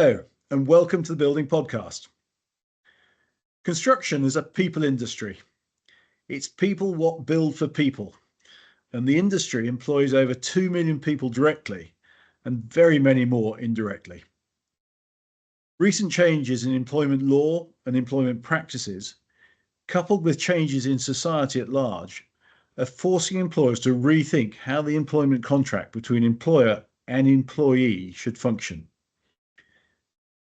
Hello, and welcome to the Building Podcast. Construction is a people industry. It's people what build for people. And the industry employs over 2 million people directly and very many more indirectly. Recent changes in employment law and employment practices, coupled with changes in society at large, are forcing employers to rethink how the employment contract between employer and employee should function.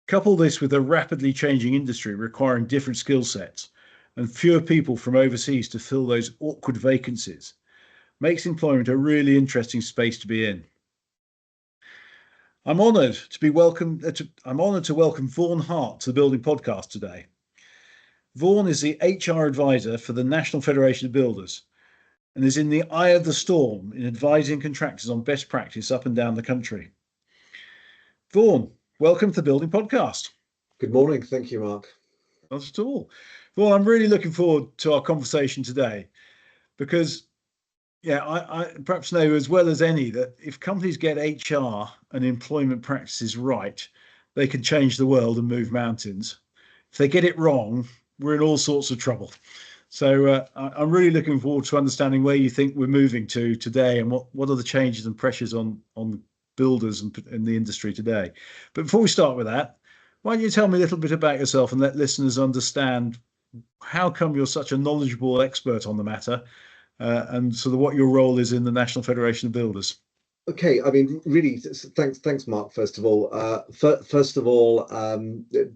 Couple this with a rapidly changing industry requiring different skill sets and fewer people from overseas to fill those awkward vacancies, makes employment a really interesting space to be in. I'm honoured to welcome Vaughan Hart to the Building Podcast today. Vaughan is the HR advisor for the National Federation of Builders and is in the eye of the storm in advising contractors on best practice up and down the country. Vaughan, welcome to the Building Podcast. Good morning. Thank you, Mark. Not at all. Well, I'm really looking forward to our conversation today because, I perhaps know as well as any that if companies get HR and employment practices right, they can change the world and move mountains. If they get it wrong, we're in all sorts of trouble. So I'm really looking forward to understanding where you think we're moving to today and what are the changes and pressures on builders and in the industry today. But before we start with that, why don't you tell me a little bit about yourself and let listeners understand how come you're such a knowledgeable expert on the matter and sort of what your role is in the National Federation of Builders. Okay, I mean, really, thanks, Mark. First of all,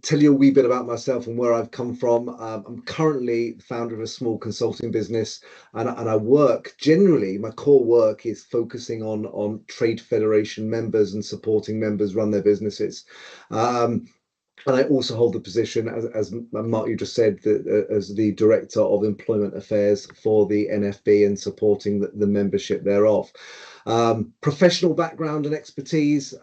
tell you a wee bit about myself and where I've come from. I'm currently the founder of a small consulting business, and I work generally. My core work is focusing on trade federation members and supporting members run their businesses. And I also hold the position, as Mark, you just said, as the Director of Employment Affairs for the NFB and supporting the membership thereof. Professional background and expertise.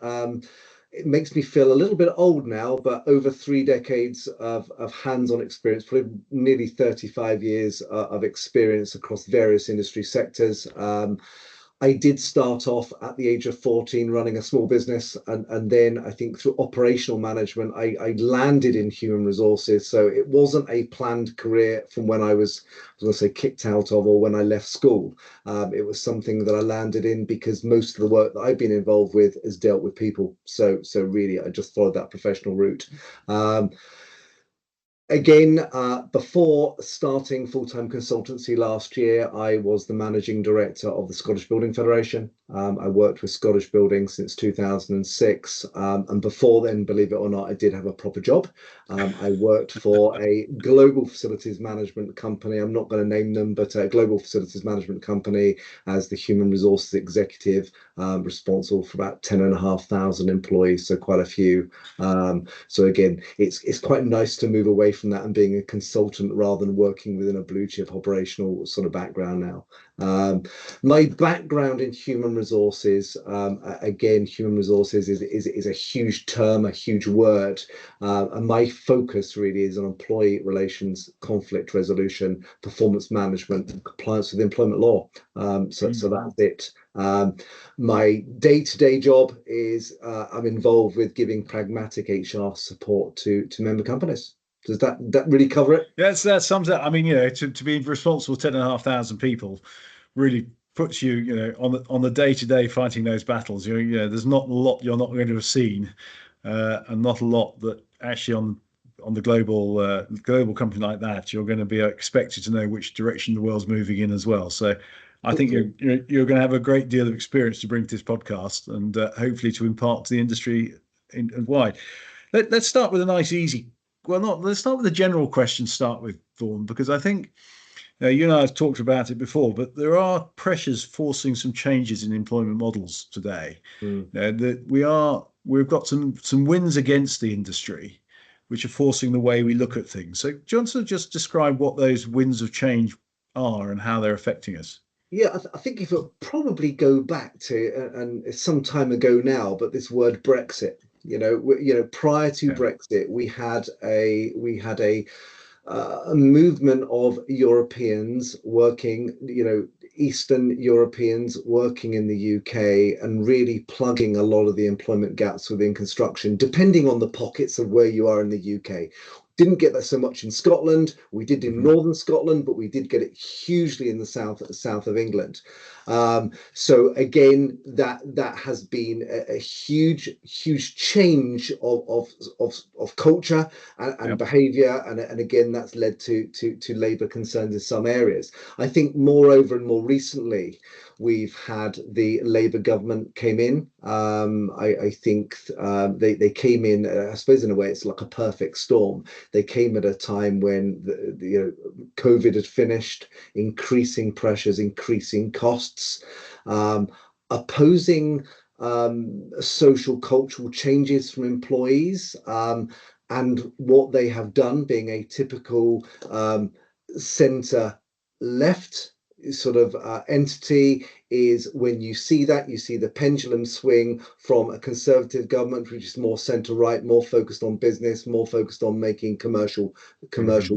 It makes me feel a little bit old now, but over 3 decades of hands-on experience, probably nearly 35 years of experience across various industry sectors. I did start off at the age of 14 running a small business, and then I think through operational management, I landed in human resources. So it wasn't a planned career from when I was going to say kicked out of or when I left school. It was something that I landed in because most of the work that I've been involved with has dealt with people. So really, I just followed that professional route. Again, before starting full-time consultancy last year, I was the managing director of the Scottish Building Federation. I worked with Scottish Building since 2006. And before then, believe it or not, I did have a proper job. I worked for a global facilities management company. I'm not going to name them, but a global facilities management company as the human resources executive, responsible for about 10,500 employees, so quite a few. So again, it's quite nice to move away from that and being a consultant rather than working within a blue chip operational sort of background now. My background in human resources, again, human resources is a huge term, a huge word, and my focus really is on employee relations, conflict resolution, performance management, and compliance with employment law. So that's it. My day-to-day job is I'm involved with giving pragmatic HR support to member companies. Does that really cover it? Yes, that sums up. I mean, to be responsible for 10,500 people really puts you, on the day-to-day fighting those battles. There's not a lot you're not going to have seen, and not a lot that actually on the global company like that you're going to be expected to know which direction the world's moving in as well. So I think you're going to have a great deal of experience to bring to this podcast and hopefully to impart to the industry and wide. Let's start with a nice, easy. Let's start with a general question to start with, Vaughan, because I think you and I have talked about it before, but there are pressures forcing some changes in employment models today. That we've got some wins against the industry, which are forcing the way we look at things. So, Johnson, just describe what those winds of change are and how they're affecting us. Yeah, I think if it probably go back to, and it's some time ago now, but this word Brexit. Prior to Brexit, we had a movement of Europeans working, Eastern Europeans working in the UK and really plugging a lot of the employment gaps within construction, depending on the pockets of where you are in the UK. Didn't get that so much in Scotland. We did in northern Scotland, but we did get it hugely in the south of England. So again, that has been a huge change of culture and behaviour, and again that's led to Labour concerns in some areas. I think moreover and more recently, we've had the Labour government came in. I think they came in, I suppose in a way it's like a perfect storm. They came at a time when COVID had finished, increasing pressures, increasing costs, opposing social cultural changes from employees, and what they have done, being a typical centre left sort of entity, is when you see that, you see the pendulum swing from a Conservative government, which is more centre right, more focused on business, more focused on making commercial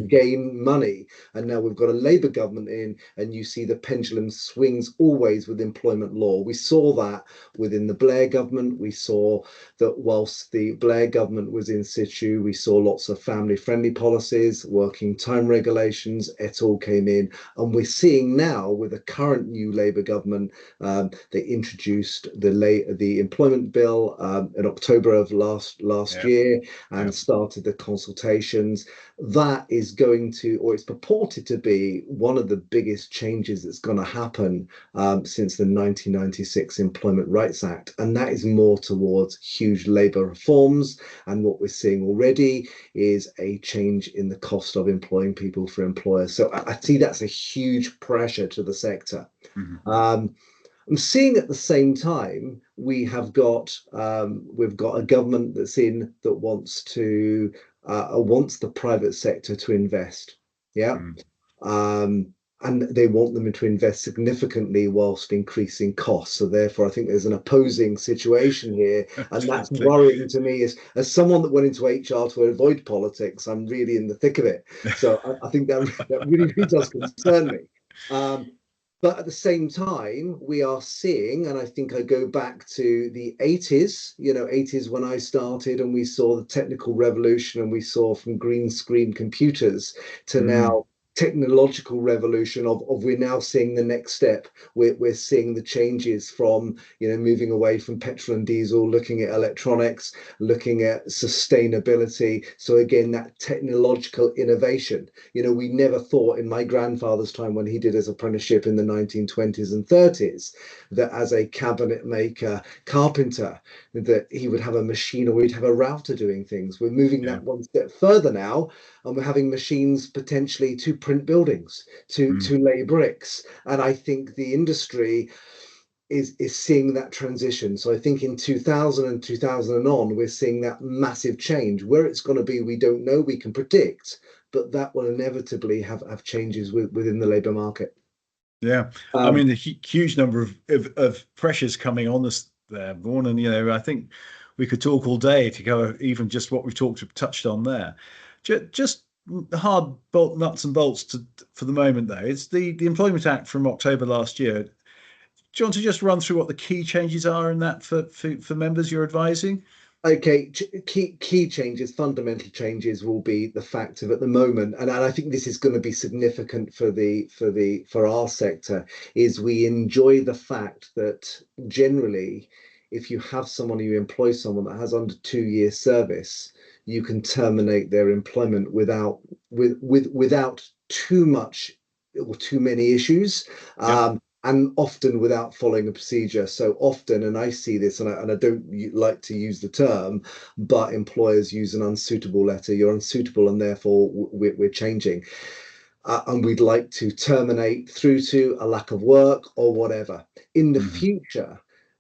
gain money. And now we've got a Labour government in, and you see the pendulum swings always with employment law. We saw that within the Blair government. We saw that whilst the Blair government was in situ, we saw lots of family-friendly policies, working time regulations, it all came in. And we're seeing now with the current new Labour government, they introduced the employment bill in October of last year, and started the consultations. That is going to, or it's purported to be, one of the biggest changes that's going to happen since the 1996 Employment Rights Act, and that is more towards huge labour reforms. And what we're seeing already is a change in the cost of employing people for employers. So I see that's a huge pressure to the sector. I'm seeing at the same time we've got a government that's in that wants the private sector to invest, and they want them to invest significantly whilst increasing costs. So therefore, I think there's an opposing situation here, and that's worrying to me. As someone that went into HR to avoid politics, I'm really in the thick of it. So I think that really does concern me. But at the same time, we are seeing, and I think I go back to the 80s, 80s when I started, and we saw the technical revolution, and we saw from green screen computers to now technological revolution of we're now seeing the next step. We're seeing the changes from moving away from petrol and diesel, looking at electronics, looking at sustainability. So again, that technological innovation, we never thought in my grandfather's time when he did his apprenticeship in the 1920s and 30s that as a cabinet maker, carpenter, that he would have a machine or he'd have a router doing things. We're moving that one step further now, and we're having machines potentially to print buildings, to lay bricks. And I think the industry is seeing that transition. So I think in 2000 and 2000 and on, we're seeing that massive change. Where it's going to be, we don't know, we can predict, but that will inevitably have changes within the labour market. Yeah, I mean, the huge number of pressures coming on us there, Vaughan, and I think we could talk all day to go even just what we've touched on there. Just hard nuts and bolts for the moment, though. It's the Employment Act from October last year. Do you want to just run through what the key changes are in that for members you're advising? Okay, key changes, fundamental changes will be the fact of at the moment, and I think this is going to be significant for our sector, is we enjoy the fact that generally, if you have someone, you employ someone that has under 2 years service, you can terminate their employment without too much or too many issues. And often without following a procedure. So often, and I see this, and I don't like to use the term, but employers use an unsuitable letter. You're unsuitable, and therefore we're changing. And we'd like to terminate through to a lack of work or whatever. In the future,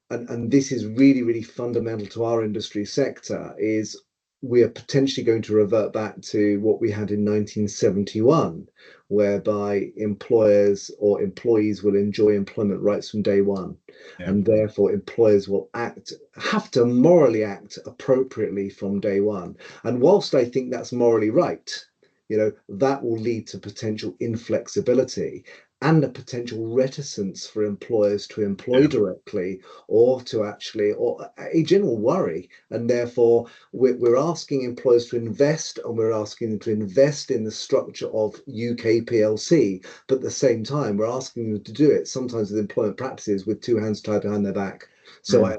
and this is really, really fundamental to our industry sector, is we are potentially going to revert back to what we had in 1971, whereby employers or employees will enjoy employment rights from day one. And therefore employers will have to morally act appropriately from day one. And whilst I think that's morally right, that will lead to potential inflexibility. and a potential reticence for employers to employ Yeah. directly, or to actually, or a general worry. And therefore, we're asking employers to invest, and we're asking them to invest in the structure of UK PLC. But at the same time, we're asking them to do it sometimes with employment practices with two hands tied behind their back. So Mm.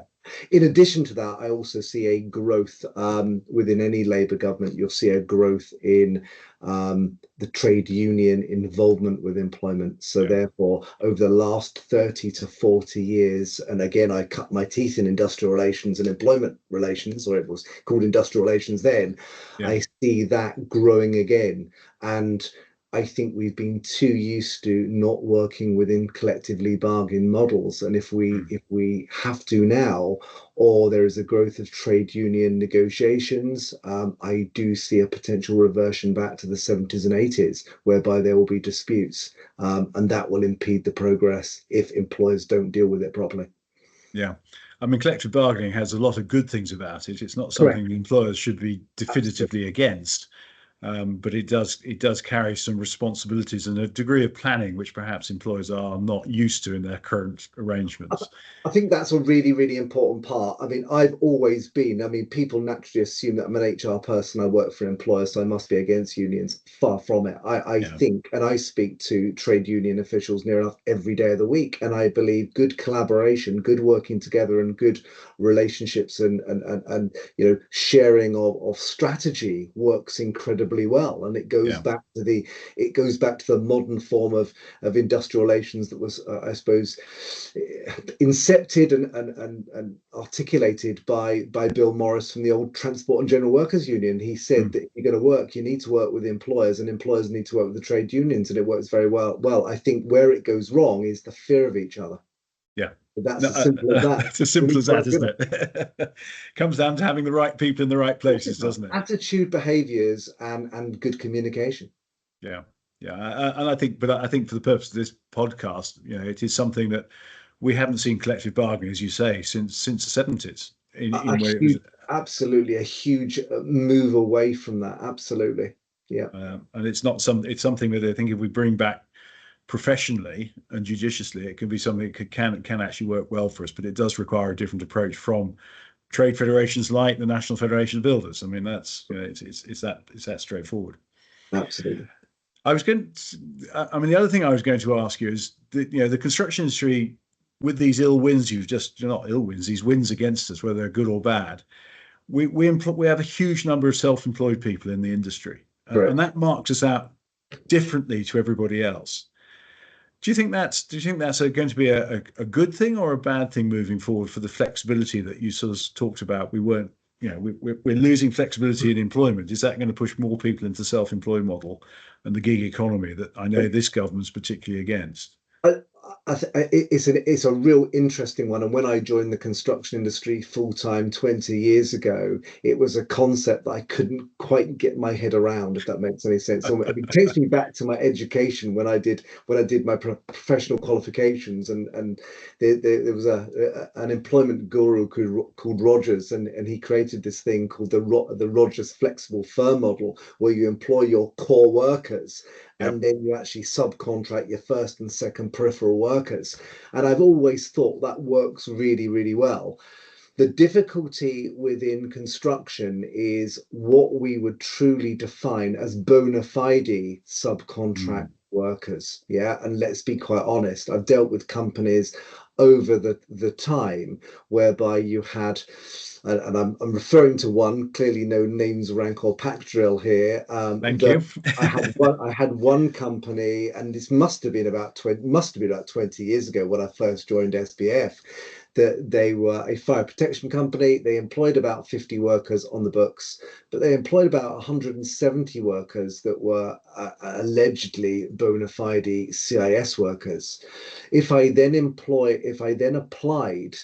in addition to that, I also see a growth within any Labour government. You'll see a growth in the trade union involvement with employment. So Yeah. therefore, over the last 30 to 40 years, and again, I cut my teeth in industrial relations and employment relations, or it was called industrial relations then, Yeah. I see that growing again. And I think we've been too used to not working within collectively bargain models. And Mm. if we have to now, or there is a growth of trade union negotiations, I do see a potential reversion back to the 70s and 80s, whereby there will be disputes, and that will impede the progress if employers don't deal with it properly. Yeah. I mean, collective bargaining has a lot of good things about it. It's not Correct. something the employers should be Absolutely. definitively against. But it does carry some responsibilities and a degree of planning which perhaps employers are not used to in their current I, arrangements. I think that's a really, really important part. I mean, I've always been, I mean, people naturally assume that I'm an HR person, I work for an employer, so I must be against unions. Far from it. I Yeah, think, and I speak to trade union officials near enough every day of the week, and I believe good collaboration, good working together, and good relationships, and sharing of strategy works incredibly well. And yeah, it goes back to the modern form of industrial relations that was, I suppose, incepted and articulated by Bill Morris from the old Transport and General Workers Union. He said mm, that if you're going to work, you need to work with employers, and employers need to work with the trade unions, and it works very well. Well, I think where it goes wrong is the fear of each other. yeah. But that's No, as simple as that. it's as We simple need as to work that, isn't together. it? Comes down to having the right people in the right Of course it places, does. doesn't it? Attitude, behaviours, and good communication. Yeah, yeah. And I think for the purpose of this podcast, it is something that we haven't seen collective bargaining, as you say, since the 70s, A in where it was. huge, absolutely a huge move away from that. Absolutely. Yeah, And it's something that I think if we bring back professionally and judiciously, it can be something that can actually work well for us. But it does require a different approach from trade federations like the National Federation of Builders. I mean, that's it's that straightforward. absolutely. I mean, the other thing I was going to ask you is that the construction industry, with these ill winds, not ill winds, these winds against us, whether they're good or bad. We have a huge number of self-employed people in the industry, and Correct. that marks us out differently to everybody else. Do you think that's going to be a good thing or a bad thing moving forward for the flexibility that you sort of talked about? We weren't, we're losing flexibility in employment. Is that going to push more people into the self-employed model and the gig economy that I know this government's particularly against? I, it's a real interesting one. And when I joined the construction industry full time 20 years ago, it was a concept that I couldn't quite get my head around, if that makes any sense. So it takes me back to my education when I did my professional qualifications, and there was an employment guru called Rogers, and he created this thing called the Rogers flexible firm model, where you employ your core workers Yep. and then you actually subcontract your first and second peripheral workers. And I've always thought that works really, really well. The difficulty within construction is what we would truly define as bona fide subcontract Mm. workers. Yeah. And let's be quite honest, I've dealt with companies over the time whereby you had, and I'm referring to one, clearly no names, rank, or pack drill here. Thank That you. I had one company, and this must have been about 20 years ago when I first joined SBF, that they were a fire protection company. They employed about 50 workers on the books, but they employed about 170 workers that were allegedly bona fide CIS workers. If I then applied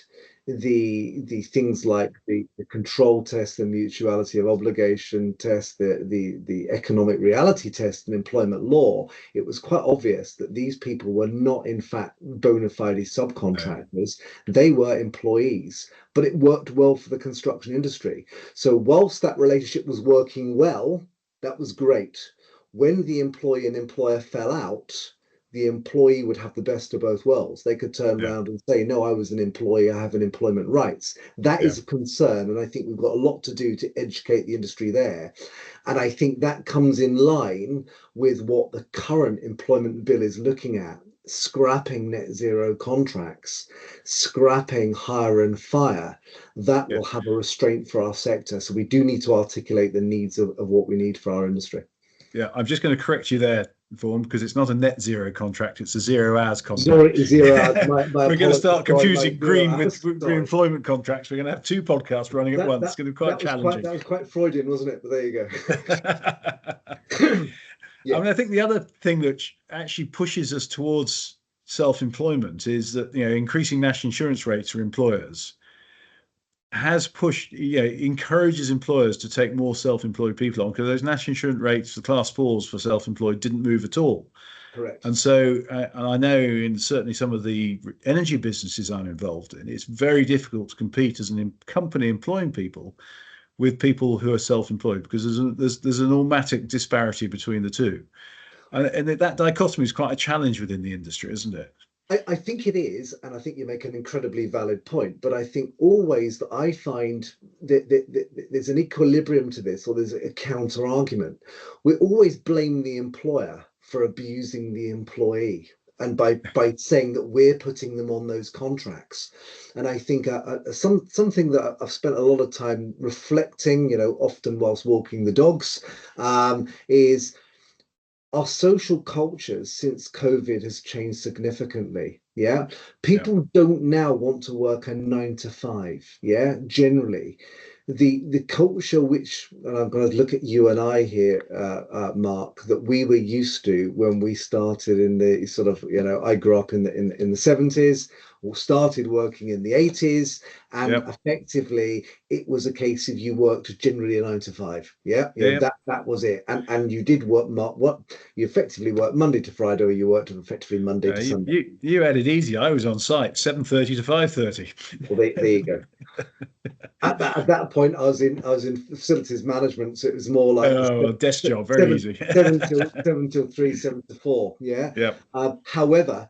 the things like the control test, the mutuality of obligation test, the economic reality test in employment law, it was quite obvious that these people were not in fact bona fide No. subcontractors. They were employees, but it worked well for the construction industry. So whilst that relationship was working well, that was great. When the employee and employer fell out, the employee would have the best of both worlds. They could turn Yeah. around and say, no, I was an employee, I have an employment rights. That Yeah. is a concern. And I think we've got a lot to do to educate the industry there. And I think that comes in line with what the current employment bill is looking at, scrapping net zero contracts, scrapping hire and fire. That Yeah. will have a restraint for our sector. So we do need to articulate the needs of what we need for our industry. Yeah. I'm just going to correct you there, Vaughan, because it's not a net zero contract, it's a 0 hours contract. Zero hours. My We're going to apologies. start Sorry, my confusing 0 green hours. with Sorry. employment contracts. We're going to have two podcasts running at That once. It's that going to be quite challenging. that was quite Freudian, wasn't it? But there you I go. Yeah, mean, I think the other thing that actually pushes us towards self-employment is that, increasing national insurance rates for employers has pushed, encourages employers to take more self-employed people on, because those national insurance rates for class fours for self-employed didn't move at all. correct. And so, and I know in certainly some of the energy businesses I'm involved in, it's very difficult to compete as a company employing people with people who are self-employed, because there's an automatic disparity between the two. And that dichotomy is quite a challenge within the industry, isn't it? I think it is, and I think you make an incredibly valid point. But I think always that I find that there's an equilibrium to this, or there's a counter argument. We always blame the employer for abusing the employee, and by saying that we're putting them on those contracts. And I think something that I've spent a lot of time reflecting, often whilst walking the dogs, is our social cultures since COVID has changed significantly. Yeah. Yeah. People don't now want to work a 9 to 5. Yeah. Generally, the culture which, and I'm going to look at you and I here, Mark, that we were used to when we started in the sort of, I grew up in the 70s, or started working in the 80s, and Yep. effectively it was a case of you worked generally a 9 to 5. Yeah, Yeah. that was it, and you did work what you effectively worked Monday to Friday, or you worked effectively Monday to You, Sunday. you had it easy. I was on site 7:30 to 5:30. Well, there you go. At that point, I was in facilities management, so it was more like Oh, desk job, very seven easy. seven till 3, 7 to 4. Yeah. Yep. However,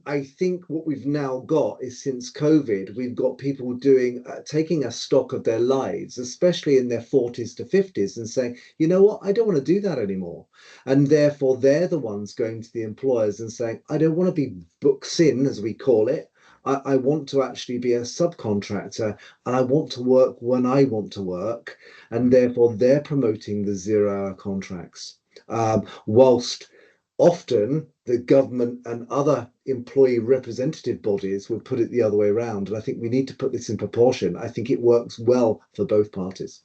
I think what we've now got is, since COVID, we've got people taking a stock of their lives, especially in their 40s to 50s, and saying, you know what, I don't want to do that anymore. And therefore, they're the ones going to the employers and saying, I don't want to be books in, as we call it. I want to actually be a subcontractor, and I want to work when I want to work. And therefore, they're promoting the 0 hour contracts. Whilst often the government and other employee representative bodies would put it the other way around. And I think we need to put this in proportion. I think it works well for both parties.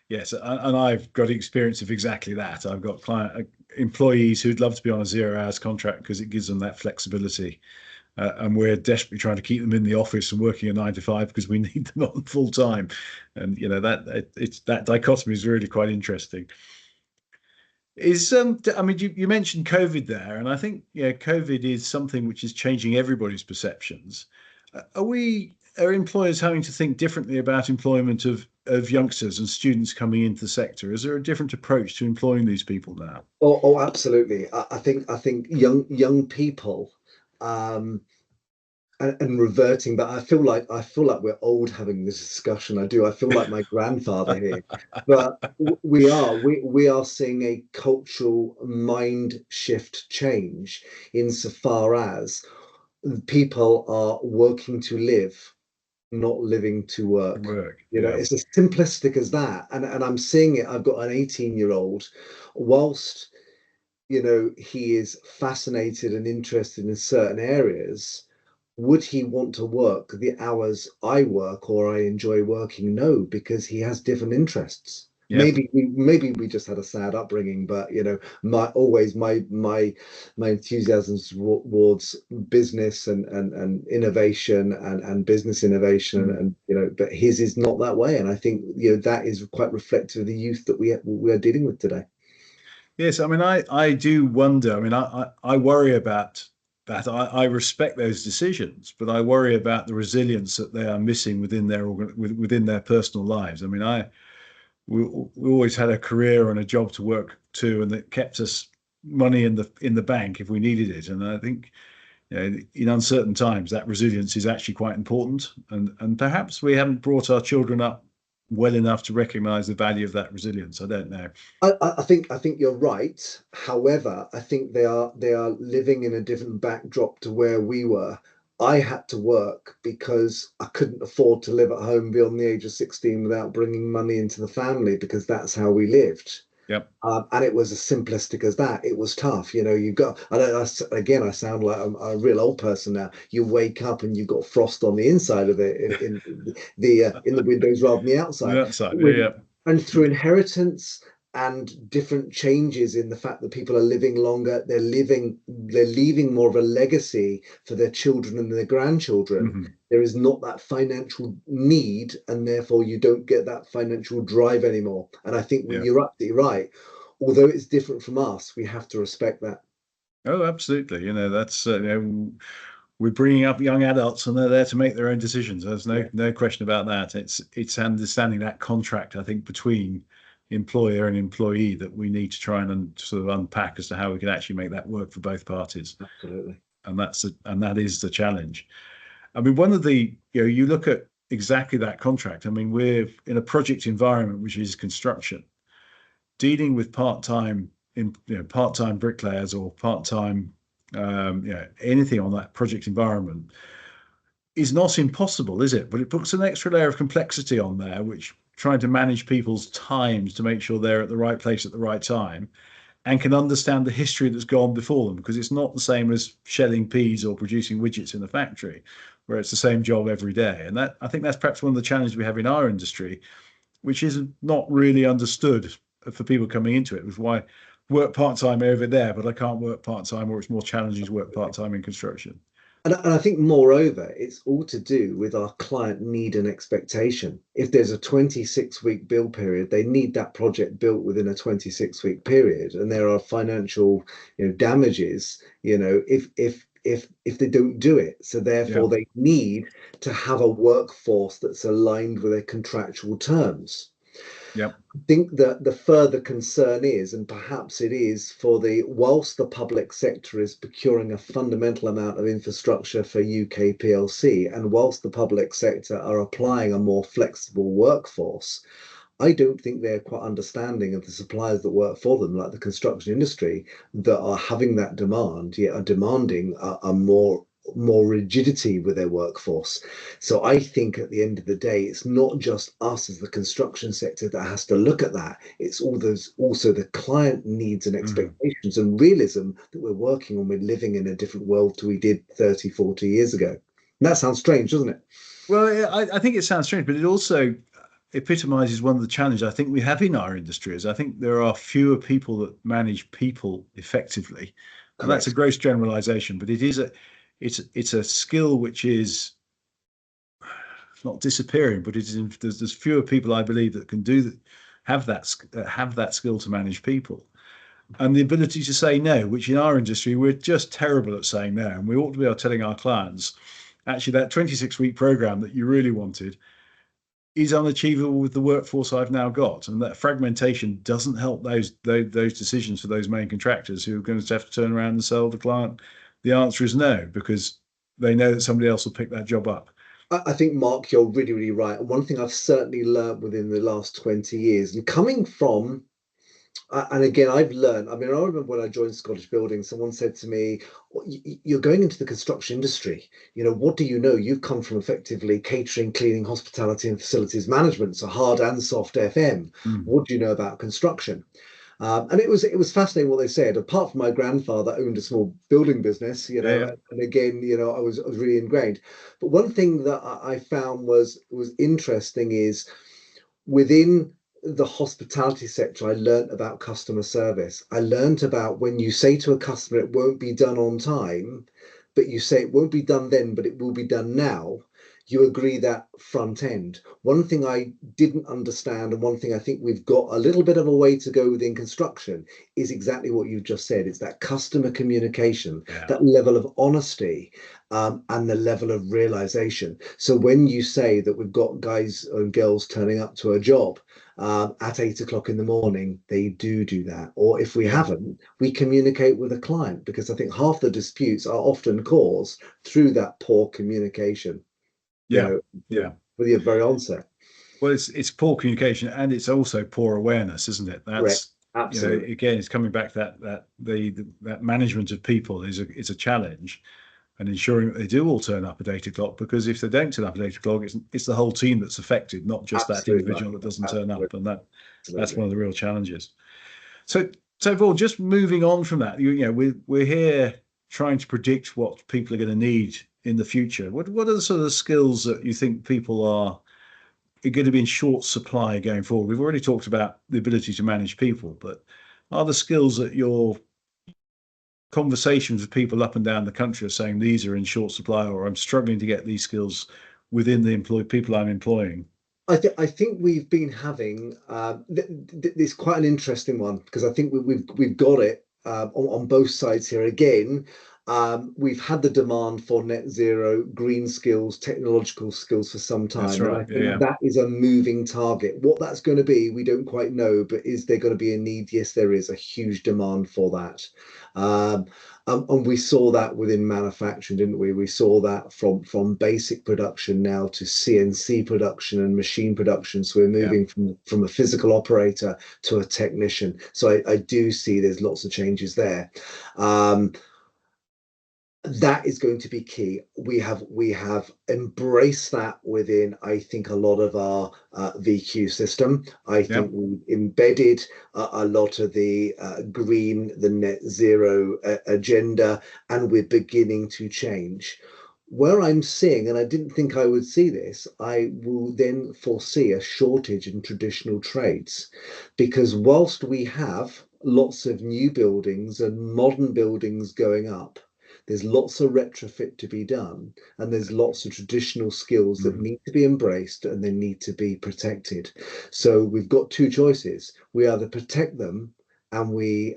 Yes, and I've got experience of exactly that. I've got employees who'd love to be on a 0 hours contract because it gives them that flexibility. And we're desperately trying to keep them in the office and working a 9 to 5 because we need them on full time. And that dichotomy is really quite interesting. I mean, you mentioned COVID there, and I think COVID is something which is changing everybody's perceptions. Are employers having to think differently about employment of youngsters and students coming into the sector? Is there a different approach to employing these people now? Oh, absolutely. I think young people, um, and reverting, but I feel like we're old having this discussion. I do. I feel like my grandfather here, but we are seeing a cultural mind shift change insofar as people are working to live, not living to work. Work, yeah, It's as simplistic as that. And I'm seeing it. I've got an 18-year-old, whilst he is fascinated and interested in certain areas. Would he want to work the hours I work or I enjoy working? No, because he has different interests. yeah. Maybe we just had a sad upbringing, but my enthusiasm towards business and innovation and business innovation, Mm. but his is not that way. And I think that is quite reflective of the youth that we are dealing with today. Yes, I mean, I do wonder. I mean, I worry about that. I respect those decisions, but I worry about the resilience that they are missing within their personal lives. I mean, we always had a career and a job to work to, and that kept us money in the bank if we needed it. And I think, you know, in uncertain times, that resilience is actually quite important. And perhaps we haven't brought our children up well enough to recognise the value of that resilience. I don't know. I think you're right. However, I think they are living in a different backdrop to where we were. I had to work because I couldn't afford to live at home beyond the age of 16 without bringing money into the family because that's how we lived. Yep. And it was as simplistic as that. It was tough, you know. You got, I don't, again, I sound like I'm a real old person now. You wake up and you've got frost on the inside of it in the windows rather than the outside. The outside, yeah, With yeah. and through inheritance and different changes in the fact that people are living longer, they're leaving more of a legacy for their children and their grandchildren. Hmm. There is not that financial need, and therefore you don't get that financial drive anymore. And I think Yeah. you're absolutely right. Although it's different from us, we have to respect that. Oh, absolutely. You know, that's you know, we're bringing up young adults, and they're there to make their own decisions. There's Yeah, no question about that. It's understanding that contract, I think, between employer and employee that we need to try and sort of unpack as to how we can actually make that work for both parties. absolutely. And that is the challenge. I mean, one of the, you know, you look at exactly that contract. I mean, we're in a project environment which is construction, dealing with part-time in, you know, part-time bricklayers or part-time, you know, anything on that project environment is not impossible, is it? But it puts an extra layer of complexity on there, which trying to manage people's times to make sure they're at the right place at the right time and can understand the history that's gone before them, because it's not the same as shelling peas or producing widgets in a factory where it's the same job every day. And that, I think that's perhaps one of the challenges we have in our industry, which is not really understood for people coming into it, was why work part-time over there, but I can't work part-time, or it's more challenging to work part-time in construction. And I think, moreover, it's all to do with our client need and expectation. If there's a 26-week build period, they need that project built within a 26-week period, and there are financial, damages, if they don't do it. So Yeah. therefore, they need to have a workforce that's aligned with their contractual terms. Yeah. Think that the further concern is, and perhaps it is for whilst the public sector is procuring a fundamental amount of infrastructure for UK PLC, and whilst the public sector are applying a more flexible workforce, I don't think they're quite understanding of the suppliers that work for them, like the construction industry, that are having that demand, yet are demanding a more rigidity with their workforce. So I think at the end of the day, it's not just us as the construction sector that has to look at that. It's all those also the client needs and Mhm. expectations and realism that we're working on. We're living in a different world to we did 30, 40 years ago. And that sounds strange, doesn't it? Well, I think it sounds strange, but it also epitomizes one of the challenges I think we have in our industry. Is I think there are fewer people that manage people effectively, and that's a Correct. gross generalization. But it's a skill which is not disappearing, but it is there's fewer people I believe that can do that, have that skill to manage people, and the ability to say no, which in our industry we're just terrible at saying no, and we ought to be able telling our clients, actually that 26-week program that you really wanted is unachievable with the workforce I've now got, and that fragmentation doesn't help those decisions for those main contractors who are going to have to turn around and sell the client. The answer is no, because they know that somebody else will pick that job up. I think, Mark, you're really, really right. And one thing I've certainly learned within the last 20 years, and coming from and again, I've learned. I mean, I remember when I joined Scottish Building, someone said to me, "Well, you're going into the construction industry. What do you know? You've come from effectively catering, cleaning, hospitality, and facilities management, so hard and soft FM. Mm. What do you know about construction?" And it was fascinating what they said. Apart from my grandfather owned a small building business, Yeah, yeah. and again, I was really ingrained. But one thing that I found was interesting is within the hospitality sector, I learned about customer service. I learned about when you say to a customer it won't be done on time, but you say it won't be done then, but it will be done now. you agree that front end. One thing I didn't understand, and one thing I think we've got a little bit of a way to go within construction, is exactly what you've just said. It's that customer communication, Yeah. that level of honesty, and the level of realization. So when you say that we've got guys and girls turning up to a job at 8 o'clock in the morning, they do that. Or if we Yeah. haven't, we communicate with a client, because I think half the disputes are often caused through that poor communication, you Yeah. know, Yeah. with the very onset. Well, it's poor communication, and it's also poor awareness, isn't it? Correct. That's, Absolutely. again, it's coming back to that management of people is a challenge, and ensuring that they do all turn up at 8 o'clock. Because if they don't turn up at 8 o'clock, it's the whole team that's affected, not just that Absolutely right. individual that doesn't turn Absolutely. up, and that's Absolutely. one of the real challenges. So, Vaughan, just moving on from that, we're here trying to predict what people are going to need in the future. What are the sort of skills that you think people are going to be in short supply going forward? We've already talked about the ability to manage people, but are the skills that your conversations with people up and down the country are saying these are in short supply, or I'm struggling to get these skills within the people I'm employing? I think we've been having this quite an interesting one, because I think we've got it on both sides here. Again, we've had the demand for net zero, green skills, technological skills for some That's time, and I right. think Yeah. that is a moving target. What that's going to be, we don't quite know, but is there going to be a need? Yes, there is a huge demand for that. Um, and we saw that within manufacturing, didn't we? We saw that from basic production now to CNC production and machine production. So we're Yeah. moving from a physical operator to a technician. So I do see there's lots of changes there. Um, that is going to be key. We have embraced that within, I think, a lot of our VQ system. I Yeah. think we embedded a lot of the green, the net zero agenda, and we're beginning to change. Where I'm seeing, and I didn't think I would see this, I will then foresee a shortage in traditional trades, because whilst we have lots of new buildings and modern buildings going up, there's lots of retrofit to be done, and there's lots of traditional skills that Mm. need to be embraced and they need to be protected. So we've got two choices. We either protect them and we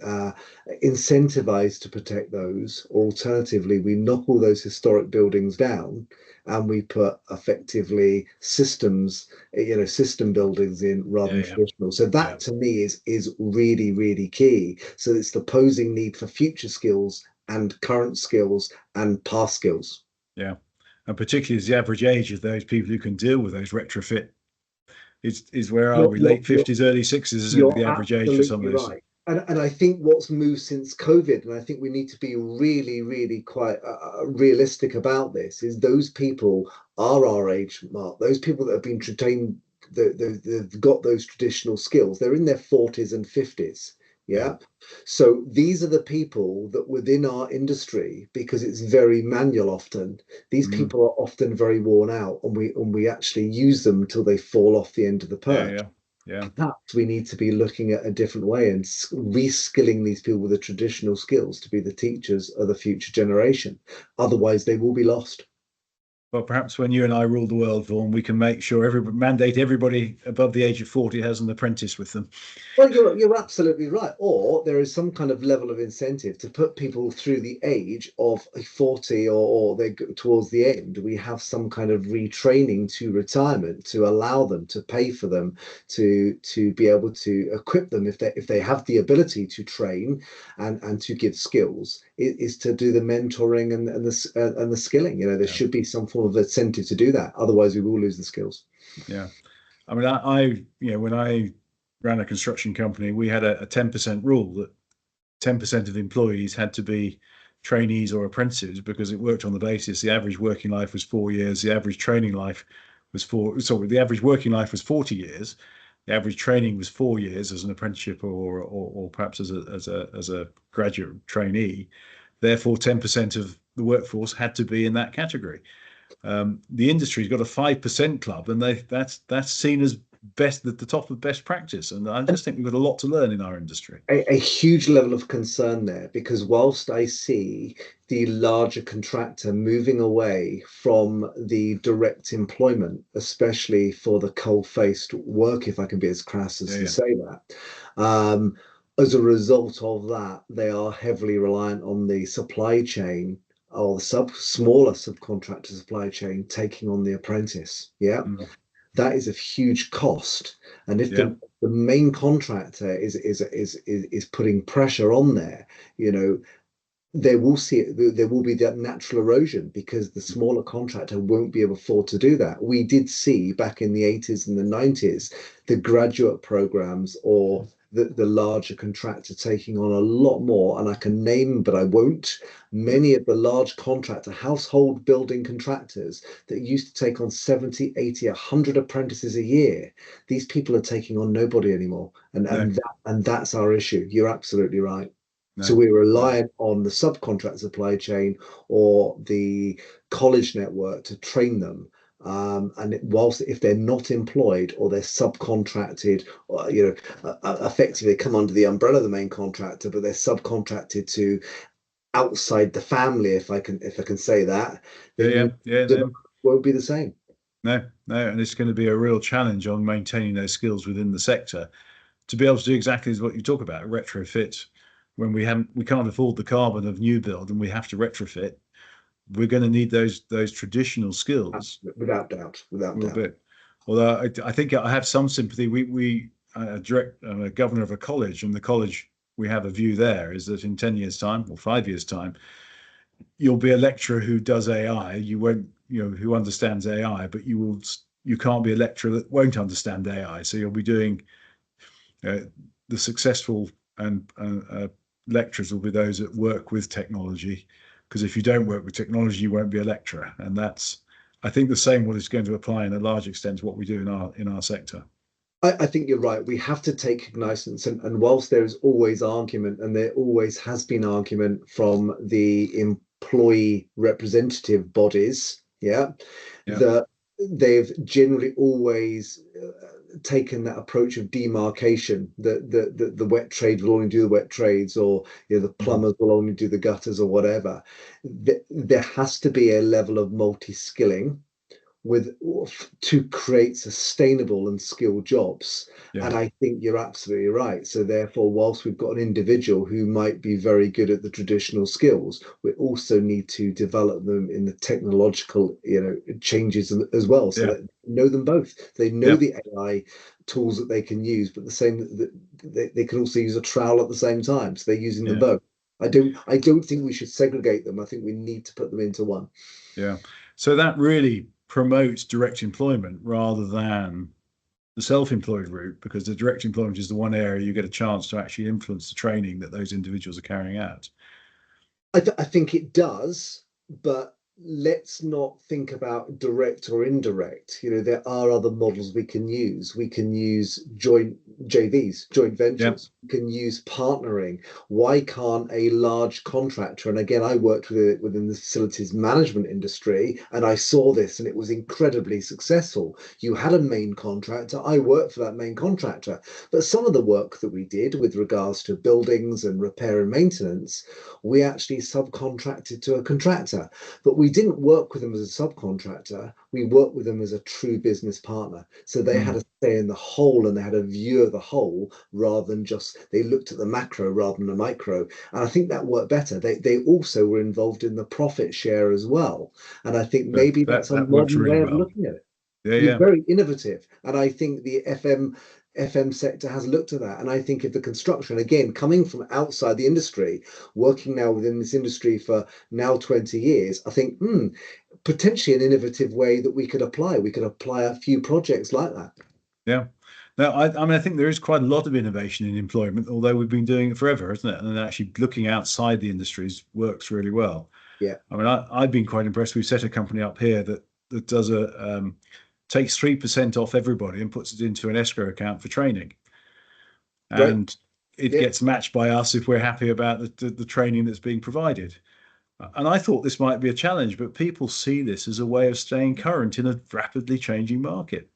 incentivize to protect those. Alternatively, we knock all those historic buildings down and we put effectively systems, system buildings in rather Yeah. than Yeah. traditional. So Yeah. that to me is really, really key. So it's the posing need for future skills and current skills and past skills. Yeah. And particularly as the average age of those people who can deal with those retrofit is where are You're, we? you're, Late you're, 50s, early 60s, isn't it? you're The average age for some of absolutely those. right. And I think what's moved since COVID, and I think we need to be really, really quite realistic about this, is those people are our age, Mark. Those people that have been trained, they've got those traditional skills. They're in their 40s and 50s. Yeah. Yeah. So these are the people that within our industry, because it's very manual often, these Mm. people are often very worn out, and we actually use them until they fall off the end of the Yeah. perch. Yeah. Yeah. Perhaps we need to be looking at a different way and reskilling these people with the traditional skills to be the teachers of the future generation. Otherwise, they will be lost. Well, perhaps when you and I rule the world, Vaughan, we can make sure mandate everybody above the age of 40 has an apprentice with them. Well, you're absolutely right. Or there is some kind of level of incentive to put people through the age of 40, or they go towards the end. We have some kind of retraining to retirement to allow them, to pay for them, to be able to equip them if they have the ability to train and to give skills. Is to do the mentoring and the skilling. There Yeah. should be some form of incentive to do that. Otherwise, we will lose the skills. Yeah. I mean, when I ran a construction company, we had a 10% rule that 10% of the employees had to be trainees or apprentices, because it worked on the basis the average working life was 4 years, the average training life was the average working life was 40 years, the average training was 4 years as an apprenticeship, or perhaps as a graduate trainee. Therefore, 10% of the workforce had to be in that category. The industry's got a 5% club, and that's seen as best at the top of best practice. And I just think we've got a lot to learn in our industry. A huge level of concern there, because whilst I see the larger contractor moving away from the direct employment, especially for the coal-faced work, if I can be as crass as to say that, as a result of that, they are heavily reliant on the supply chain or the smaller subcontractor supply chain taking on the apprentice. Yeah. Mm. That is a huge cost. And if Yeah. the main contractor is putting pressure on there, you know, there will be that natural erosion because the smaller contractor won't be able to afford to do that. We did see back in the 80s and the 90s the graduate programs or the larger contractor taking on a lot more, and I can name, but I won't, many of the large contractor household building contractors that used to take on 70, 80, 100 apprentices a year. These people are taking on nobody anymore. No, And that's our issue. You're absolutely right. So no. we're reliant on the subcontract supply chain or the college network to train them. And whilst if they're not employed or they're subcontracted, or, effectively they come under the umbrella of the main contractor, but they're subcontracted to outside the family, if I can say that, Yeah, then yeah, yeah. demand No, won't be the same. no, no. And it's going to be a real challenge on maintaining those skills within the sector to be able to do exactly as what you talk about, retrofit. When we can't afford the carbon of new build and we have to retrofit, we're going to need those traditional skills. Without doubt, A without little doubt. bit. Although I think I have some sympathy. We I'm a governor of a college, and the college, we have a view there is that in 10 years' time or 5 years' time, you'll be a lecturer who does AI. You won't, who understands AI, but you can't be a lecturer that won't understand AI. So you'll be doing uh, the successful and lecturers will be those that work with technology. Because if you don't work with technology, you won't be a lecturer, and that's, I think, the same what is going to apply in a large extent to what we do in our sector. I think you're right. We have to take cognizance, and whilst there is always argument, and there always has been argument from the employee representative bodies, yeah, Yeah. that they've generally always taken that approach of demarcation. That the wet trade will only do the wet trades, or the Mm. plumbers will only do the gutters, or whatever. There has to be a level of multi-skilling with to create sustainable and skilled jobs. Yeah. And I think you're absolutely right. So therefore, whilst we've got an individual who might be very good at the traditional skills, we also need to develop them in the technological, changes as well, so Yeah. that they know them both. They know Yeah. the AI tools that they can use, but the same that they can also use a trowel at the same time. So they're using them Yeah. both. I don't think we should segregate them. I think we need to put them into one. Yeah. So that really promotes direct employment rather than the self-employed route, because the direct employment is the one area you get a chance to actually influence the training that those individuals are carrying out. I think it does, but let's not think about direct or indirect. There are other models we can use. We can use joint JVs, joint Yeah. ventures. We can use partnering. Why can't a large contractor? And again, I worked within the facilities management industry, and I saw this, and it was incredibly successful. You had a main contractor. I worked for that main contractor, but some of the work that we did with regards to buildings and repair and maintenance, we actually subcontracted to a contractor, but we didn't work with them as a subcontractor. We worked with them as a true business partner. So they had Mm. a say in the whole, and they had a view of the whole rather than just, they looked at the macro rather than the micro. And I think that worked better. They also were involved in the profit share as well. And I think So maybe that's a that works modern really way of well. looking at it. Yeah. You're Yeah. very innovative. And I think the FM sector has looked at that. And I think if the construction, again, coming from outside the industry, working now within this industry for now 20 years, I think potentially an innovative way that we could apply. We could apply a few projects like that. Yeah. Now, I mean, I think there is quite a lot of innovation in employment, although we've been doing it forever, isn't it? And actually looking outside the industries works really well. Yeah, I mean, I've been quite impressed. We've set a company up here that does takes 3% off everybody and puts it into an escrow account for training, great. and it Yeah. gets matched by us if we're happy about the training that's being provided. And I thought this might be a challenge, but people see this as a way of staying current in a rapidly changing market.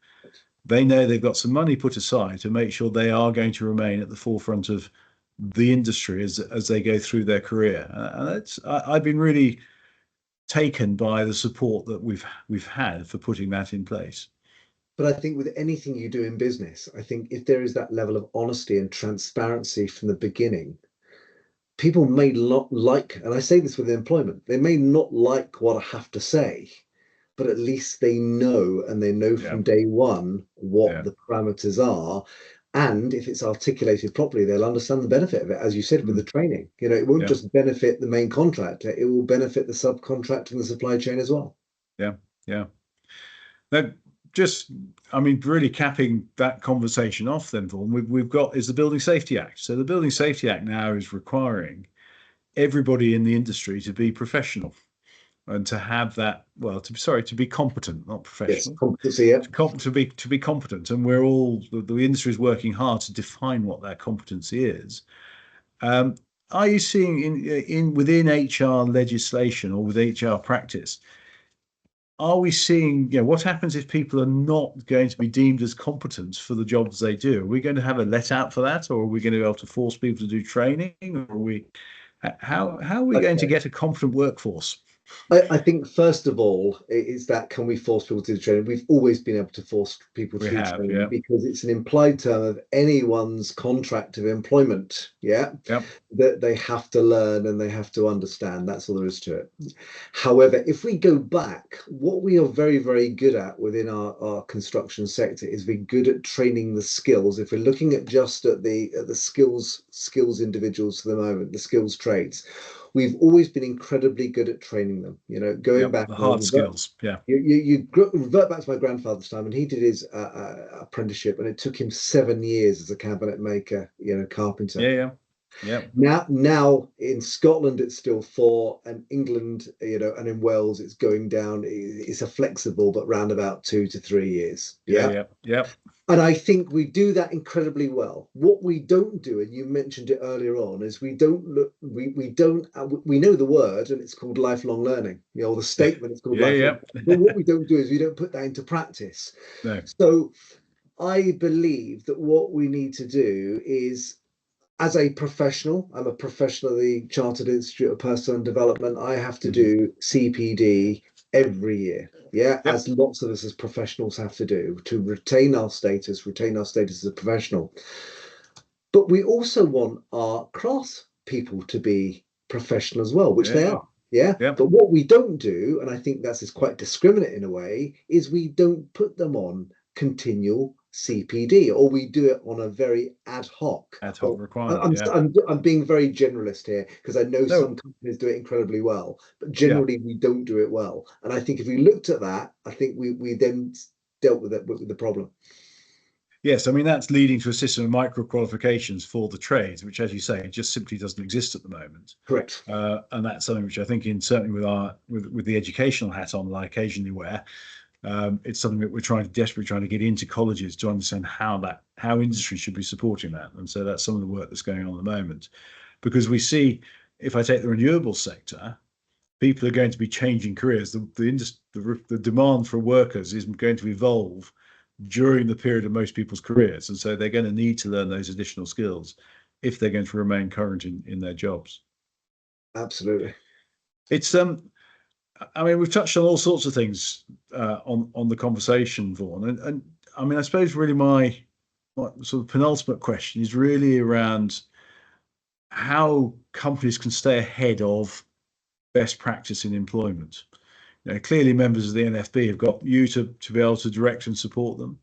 they know they've got some money put aside to make sure they are going to remain at the forefront of the industry as they go through their career. And I've been really taken by the support that we've had for putting that in place. But I think with anything you do in business, I think if there is that level of honesty and transparency from the beginning, people may not like, and I say this with employment, they may not like what I have to say, but at least they know, and they know Yeah, from day one what yeah, the parameters are. And if it's articulated properly, they'll understand the benefit of it. As you said, with the training, it won't yeah, just benefit the main contractor, it will benefit the subcontractor and the supply chain as well. yeah, yeah. That just, I mean, really capping that conversation off then, Vaughan, we've got is the Building Safety Act. So the Building Safety Act now is requiring everybody in the industry to be professional and to have that, well, to be competent, not Yes, professional, competency, yeah. to be competent. And we're all, the industry is working hard to define what that competency is. Um, are you seeing in within HR legislation or with HR practice, are we seeing, what happens if people are not going to be deemed as competent for the jobs they do? Are we going to have a let out for that, or are we going to be able to force people to do training, or are we, how are we going to Okay. get a competent workforce? I think first of all, is that can we force people to do training? We've always been able to force people We to do have, training yeah, because it's an implied term of anyone's contract of employment. Yeah, yeah, that they have to learn and they have to understand. That's all there is to it. However, if we go back, what we are very, very good at within our construction sector is we're good at training the skills. If we're looking at just at the skills individuals for the moment, the skills trades, we've always been incredibly good at training them. yeah. Going back, The hard skills, yeah, you revert back to my grandfather's time, and he did his apprenticeship, and it took him 7 years as a cabinet maker, carpenter. yeah, yeah, yeah, Now in Scotland it's still 4, and England, and in Wales it's going down. It's a flexible, but round about 2 to 3 years. yeah, Yeah. yeah, yeah, And I think we do that incredibly well. What we don't do, and you mentioned it earlier on, is we don't look, we don't, we know the word and it's called lifelong learning, the statement is called yeah, lifelong. yeah. But what we don't do is we don't put that into practice. No, So I believe that what we need to do is, as a professional, I'm a professional of the Chartered Institute of Personal Development. I have to mhm, do CPD every year. Yeah, yep, as lots of us as professionals have to do to retain our status, as a professional. But we also want our class people to be professional as well, which they yeah, are. Yeah. yeah, But what we don't do, and I think that's is quite discriminate in a way, is we don't put them on continual CPD, or we do it on a very ad hoc. ad hoc Or requirement, yeah. I'm being very generalist here because I know No, some companies do it incredibly well, but yeah. generally we don't do it well. And I think if we looked at that, I think we then dealt with it with the problem. Yes, I mean that's leading to a system of micro qualifications for the trades, which, as you say, just simply doesn't exist at the moment. Correct. And that's something which I think, certainly with with the educational hat on that I occasionally wear, it's something that we're desperately trying to get into colleges to understand how industry should be supporting that. And so that's some of the work that's going on at the moment, because we see, if I take the renewable sector, people are going to be changing careers. The demand for workers is going to evolve during the period of most people's careers. And so they're going to need to learn those additional skills if they're going to remain current in their jobs. Absolutely. It's I mean, we've touched on all sorts of things on the conversation, Vaughan, and I mean, I suppose really my sort of penultimate question is really around how companies can stay ahead of best practice in employment. Clearly, members of the NFB have got you to be able to direct and support them.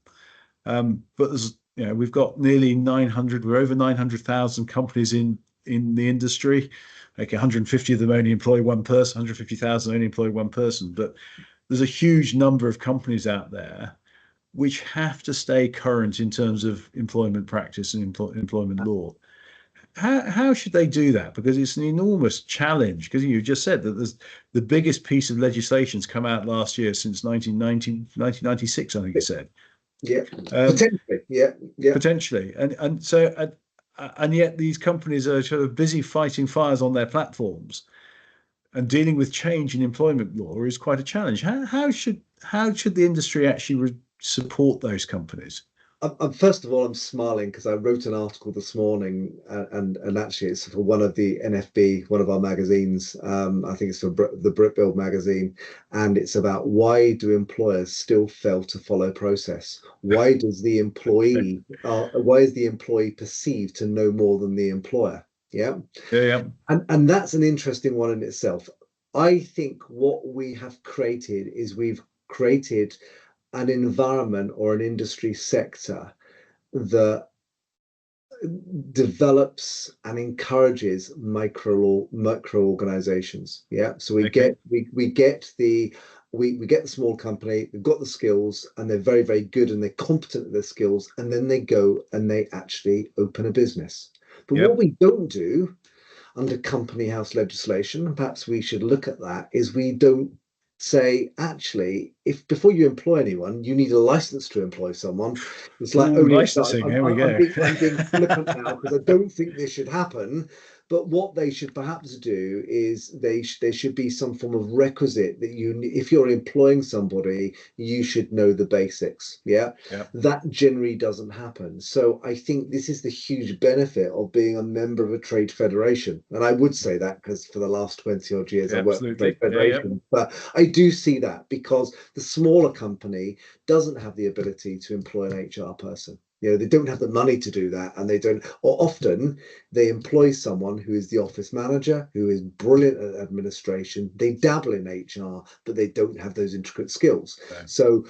But there's, we've got nearly 900, we're over 900,000 companies in the industry. Like 150 of them only employ one person, 150,000 only employ one person. But there's a huge number of companies out there which have to stay current in terms of employment practice and employment law. How should they do that? Because it's an enormous challenge. Because you just said that there's the biggest piece of legislation's come out last year since 1996, I think you said. Yeah, Um, potentially. Yeah, yeah. Potentially, and yet these companies are sort of busy fighting fires on their platforms, and dealing with change in employment law is quite a challenge. How should the industry actually support those companies? First of all, I'm smiling because I wrote an article this morning, and actually it's for one of the NFB, one of our magazines. I think it's for the Britbuild magazine, and it's about why do employers still fail to follow process? Why is the employee perceived to know more than the employer? Yeah, Yeah, yeah, and that's an interesting one in itself. I think what we have created is we've created an environment or an industry sector that develops and encourages micro organizations. Yeah, so we okay, get we get the small company, they've got the skills and they're very, very good and they're competent at their skills, and then they go and they actually open a business. But what yep, we don't do under company house legislation, and perhaps we should look at that, is we don't say, actually, if before you employ anyone, you need a license to employ someone. It's like ooh, only licensing, there we go. I'm being flippant now because I don't think this should happen. But what they should perhaps do is there should be some form of requisite that if you're employing somebody, you should know the basics. Yeah, Yep, that generally doesn't happen. So I think this is the huge benefit of being a member of a trade federation. And I would say that because for the last 20 odd years, I worked for trade absolutely, yeah, yep, federation. But I do see that because the smaller company doesn't have the ability to employ an HR person. You know, they don't have the money to do that, and they don't, or often they employ someone who is the office manager, who is brilliant at administration. They dabble in HR, but they don't have those intricate skills. no, So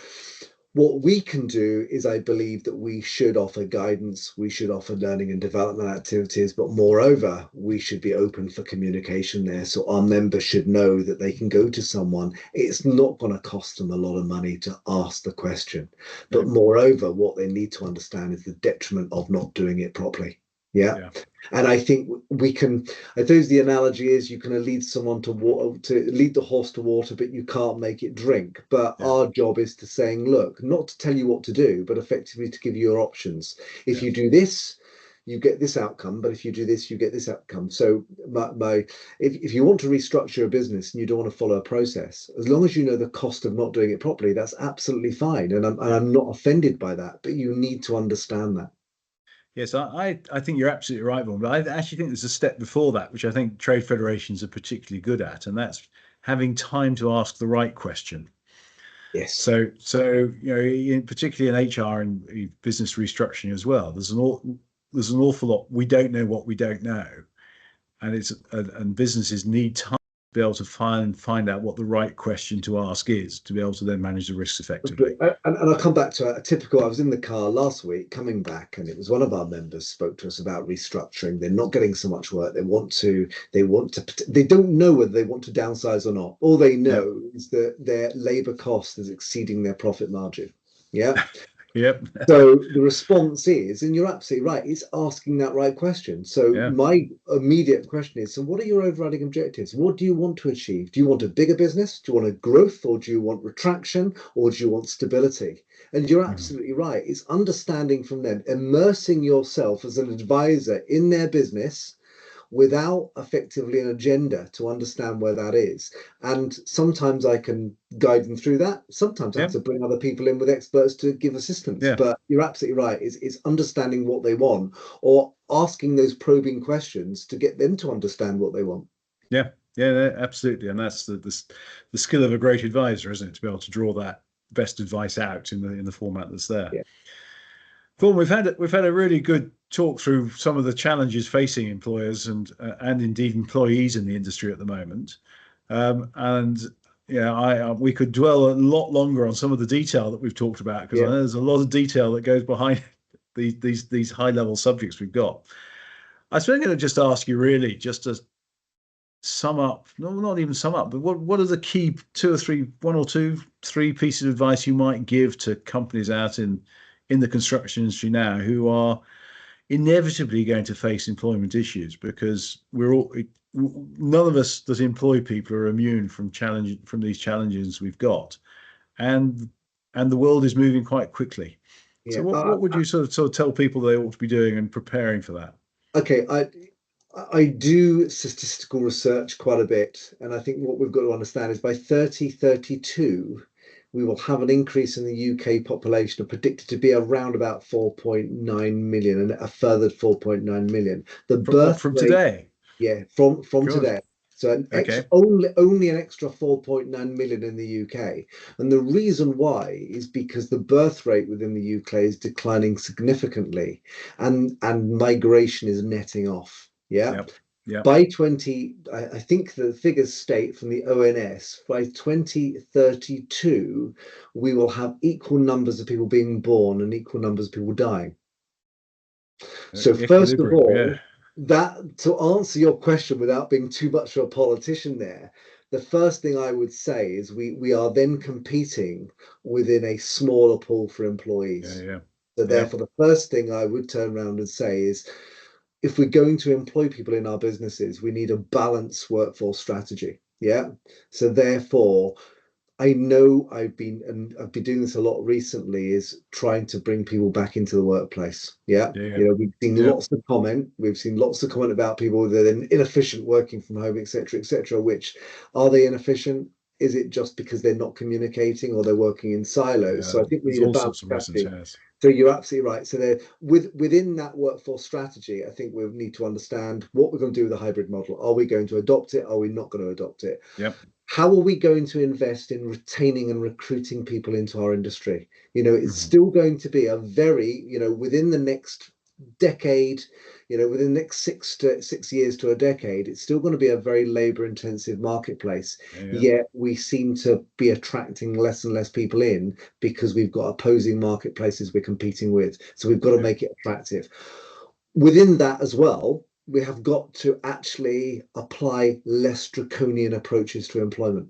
what we can do is, I believe that we should offer guidance, we should offer learning and development activities, but moreover, we should be open for communication there. So our members should know that they can go to someone. It's not going to cost them a lot of money to ask the question. But no, moreover, what they need to understand is the detriment of not doing it properly. Yeah. yeah, And I think we can, I suppose the analogy is you can lead someone to water, to lead the horse to water, but you can't make it drink. But yeah, our job is to saying, look, not to tell you what to do, but effectively to give you your options. If yeah, you do this, you get this outcome, but if you do this, you get this outcome. So if you want to restructure a business and you don't want to follow a process, as long as you know the cost of not doing it properly, that's absolutely fine. And yeah. I'm not offended by that, but you need to understand that. Yes, I think you're absolutely right, Vaughan, but I actually think there's a step before that, which I think trade federations are particularly good at, and that's having time to ask the right question. Yes. So particularly in HR and business restructuring as well, there's an awful lot we don't know what we don't know, and businesses need time to be able to find out what the right question to ask is to be able to then manage the risks effectively. And I'll come back to a typical. I was in the car last week coming back, and it was one of our members spoke to us about restructuring. They're not getting so much work. They don't know whether they want to downsize or not. All they Yep, know is that their labor cost is exceeding their profit margin. Yeah. yep, So the response is, and you're absolutely right, it's asking that right question. So yeah, my immediate question is, so what are your overriding objectives? What do you want to achieve? Do you want a bigger business? Do you want a growth, or do you want retraction, or do you want stability? And you're mhm, absolutely right. It's understanding from them, immersing yourself as an advisor in their business without effectively an agenda to understand where that is. And sometimes I can guide them through that. Sometimes I have yep, to bring other people in with experts to give assistance. yeah, But you're absolutely right. It's understanding what they want or asking those probing questions to get them to understand what they want. yeah, yeah, absolutely, and that's the skill of a great advisor, isn't it, to be able to draw that best advice out in the format that's there. Yeah. Paul, we've had a really good talk through some of the challenges facing employers and indeed employees in the industry at the moment. And yeah, we could dwell a lot longer on some of the detail that we've talked about because I Yeah. know there's a lot of detail that goes behind these high level subjects we've got. I was going to just ask you really just to sum up, no, not even sum up, but what are the key one or two, three pieces of advice you might give to companies out in the construction industry now who are inevitably going to face employment issues because none of us that employ people are immune from these challenges we've got, and the world is moving quite quickly. So Yeah. what would you sort of tell people they ought to be doing and preparing for that? Okay. I do statistical research quite a bit, and I think what we've got to understand is by 3032, we will have an increase in the UK population predicted to be around about 4.9 million, and a further 4.9 million. The birth From rate, today? yeah, from God. today. So an extra, Okay. only an extra 4.9 million in the UK. And the reason why is because the birth rate within the UK is declining significantly, and migration is netting off. Yeah. Yep. Yep. By 20, I think the figures state from the ONS, by 2032, we will have equal numbers of people being born and equal numbers of people dying. So first of Equilibrium. Yeah. all, that to answer your question without being too much of a politician there, the first thing I would say is we are then competing within a smaller pool for Yeah. employees. Yeah. So Yep. therefore, the first thing I would turn around and say is, if we're going to employ people in our businesses, we need a balanced workforce strategy. Yeah. So therefore, I know I've been doing this a lot recently, is trying to bring people back into the workplace. Yeah. Yeah. Yeah. You know, we've seen Yep. lots of comment. We've seen lots of comment about people that are inefficient working from home, etc., etc. Which, are they inefficient? Is it just because they're not communicating or they're working in silos? Yeah. So I think we There's need a all balanced sorts of reasons. strategy. Yes. So you're absolutely right. So there, within that workforce strategy, I think we need to understand what we're going to do with the hybrid model. Are we going to adopt it? Are we not going to adopt it? Yep. How are we going to invest in retaining and recruiting people into our industry? You know, it's Mhm. still going to be a very, within the next decade, within the next 6 years to a decade, it's still going to be a very labor intensive marketplace. Yeah. Yeah. Yet we seem to be attracting less and less people in because we've got opposing marketplaces we're competing with. So we've got to Yep. make it attractive. Within that as well, we have got to actually apply less draconian approaches to employment.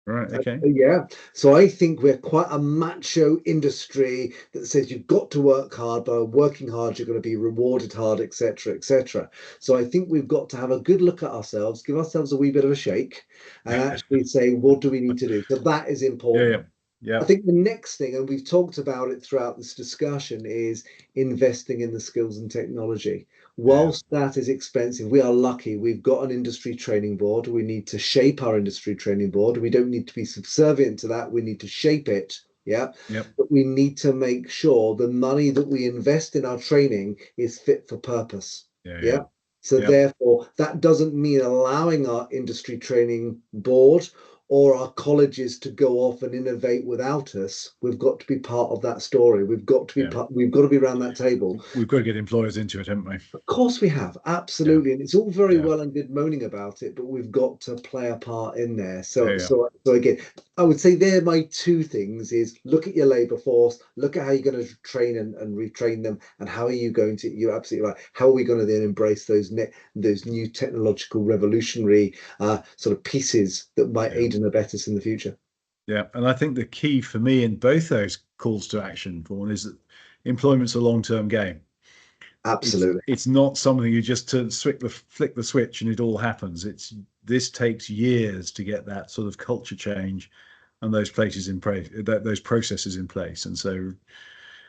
Right. Okay. Yeah. So I think we're quite a macho industry that says you've got to work hard, but working hard, you're going to be rewarded hard, etc., etc. So I think we've got to have a good look at ourselves, give ourselves a wee bit of a shake, and actually say, what do we need to do? So that is Yeah. important. Yeah. I Yep. think the next thing, and we've talked about it throughout this discussion, is investing in the skills and technology. Yeah. Whilst that is expensive, we are lucky. We've got an industry training board. We need to shape our industry training board. We don't need to be subservient to that. We need to shape it. Yeah. Yep. But we need to make sure the money that we invest in our training is fit for purpose. Yeah. Yeah. Yeah. So Yep. therefore, that doesn't mean allowing our industry training board or our colleges to go off and innovate without us. We've got to be part of that story. We've got to be Yeah. part, we've got to be around that table. We've got to get employers into it, haven't we? Of course we have, Yeah. absolutely, and it's all very Yeah. well and good moaning about it, but we've got to play a part in there. Yeah. So, Yeah. so again, I would say they're my two things: is look at your labour force, look at how you're going to train and retrain them, and how are you going to? You're absolutely right. How are we going to then embrace those new technological revolutionary sort of pieces that might Yeah. aid and abet us in the future? Yeah. And I think the key for me in both those calls to action, Vaughan, is that employment's a long-term game. Absolutely. It's not something you just flick the switch and it all happens. This takes years to get that sort of culture change and those places in place, those processes in place. And so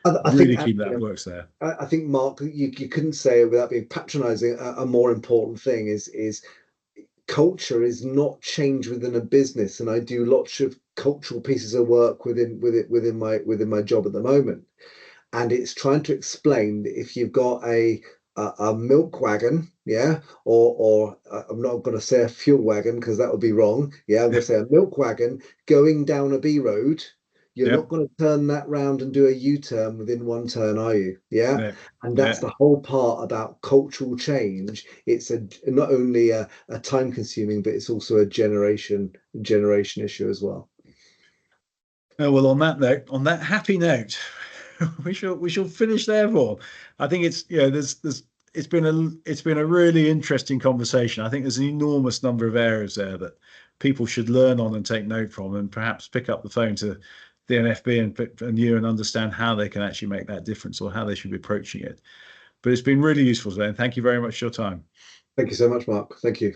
I think really keep actually, that works there. I think Mark, you couldn't say it without being patronising. A more important thing is culture is not change within a business, and I do lots of cultural pieces of work within my job at the moment, and it's trying to explain that if you've got a milk wagon, yeah, or I'm not going to say a fuel wagon because that would be wrong. Yeah, I'm going to say a milk wagon going down a B road. You're not Yep. going to turn that round and do a U-turn within one turn, are you? Yeah. Yeah. And that's Yeah. the whole part about cultural change. It's not only a time consuming, but it's also a generation issue as well. Oh, well, on that note, on that happy note, we shall finish there, Vaughan. I think it's there's it's been a really interesting conversation. I think there's an enormous number of areas there that people should learn on and take note from, and perhaps pick up the phone to the NFB and you and understand how they can actually make that difference or how they should be approaching it. But it's been really useful today, and thank you very much for your time. Thank you so much, Mark. Thank you.